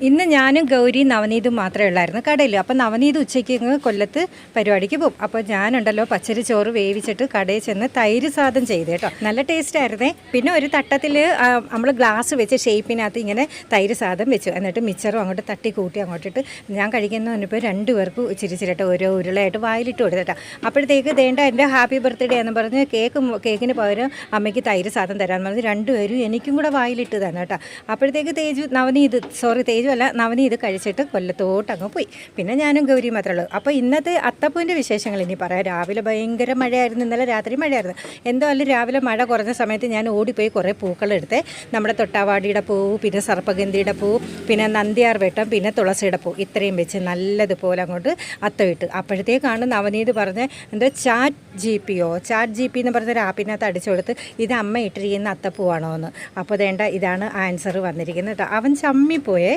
ഇന്ന് ഞാനും ഗൗരിയും നവനീതും മാത്രമേ ഉള്ളായിരുന്നു കടയിൽ. അപ്പം നവനീത് ഉച്ചയ്ക്ക് കൊല്ലത്ത് പരിപാടിക്ക് പോകും. അപ്പോൾ ഞാനുണ്ടല്ലോ പച്ചരി ചോറ് വേവിച്ചിട്ട് കടയിൽ ചെന്ന് തൈര് സാദം ചെയ്ത് കേട്ടോ. നല്ല ടേസ്റ്റ് ആയിരുന്നേ. പിന്നെ ഒരു തട്ടത്തിൽ നമ്മൾ ഗ്ലാസ് വെച്ച് ഷേപ്പിനകത്ത് ഇങ്ങനെ തൈര് സാദം വെച്ചു. എന്നിട്ട് മിച്ചറും അങ്ങോട്ട് തട്ടി കൂട്ടി അങ്ങോട്ടിട്ട് ഞാൻ കഴിക്കുന്ന പറഞ്ഞപ്പോൾ രണ്ടുപേർക്കും ഇച്ചിരിച്ചിരട്ടെ ഓരോ ഉരുളയായിട്ട് വായിലിട്ട് കൊടുത്തിട്ടാ. അപ്പോഴത്തേക്ക് ദേണ്ട എൻ്റെ ഹാപ്പി ബർത്ത്ഡേ എന്ന് പറഞ്ഞ് കേക്കിന് പകരം അമ്മയ്ക്ക് തൈര് സാദം തരാമെന്ന് പറഞ്ഞ് രണ്ടുപേരും എനിക്കും കൂടെ വായിലിട്ട് തന്നെ കേട്ടോ. അപ്പോഴത്തേക്ക് തേജു അല്ല നവനീത് കഴിച്ചിട്ട് കൊല്ലത്തോട്ട് അങ്ങ് പോയി. പിന്നെ ഞാനും ഗൗരി മാത്രമേ ഉള്ളൂ. അപ്പോൾ ഇന്നത്തെ അത്തപ്പൂവിൻ്റെ വിശേഷങ്ങൾ ഇനി പറയാം. രാവിലെ ഭയങ്കര മഴയായിരുന്നു, ഇന്നലെ രാത്രി മഴയായിരുന്നു. എന്തായാലും രാവിലെ മഴ കുറഞ്ഞ സമയത്ത് ഞാൻ ഓടിപ്പോയി കുറേ പൂക്കളെടുത്ത്. നമ്മുടെ തൊട്ടാവാടിയുടെ പൂവ്, പിന്നെ സർപ്പഗന്ധിയുടെ പൂവ്, പിന്നെ നന്ദിയാർ വെട്ടം, പിന്നെ തുളസിയുടെ പൂവ്, ഇത്രയും വെച്ച് നല്ലതുപോലെ അങ്ങോട്ട് അത്തമിട്ട്. അപ്പോഴത്തേക്കാണ് നവനീത് പറഞ്ഞ് എന്തോ ചാറ്റ് ജി പി എന്ന് പറഞ്ഞൊരു ആപ്പിനകത്ത് അടിച്ചു കൊടുത്ത് ഇത് അമ്മ ഇട്ടിരിക്കുന്ന അത്തപ്പൂവാണോ എന്ന്. അപ്പോൾ വേണ്ട ഇതാണ് ആൻസർ വന്നിരിക്കുന്നത് കേട്ടോ. അവൻ ചമ്മിപ്പോയേ.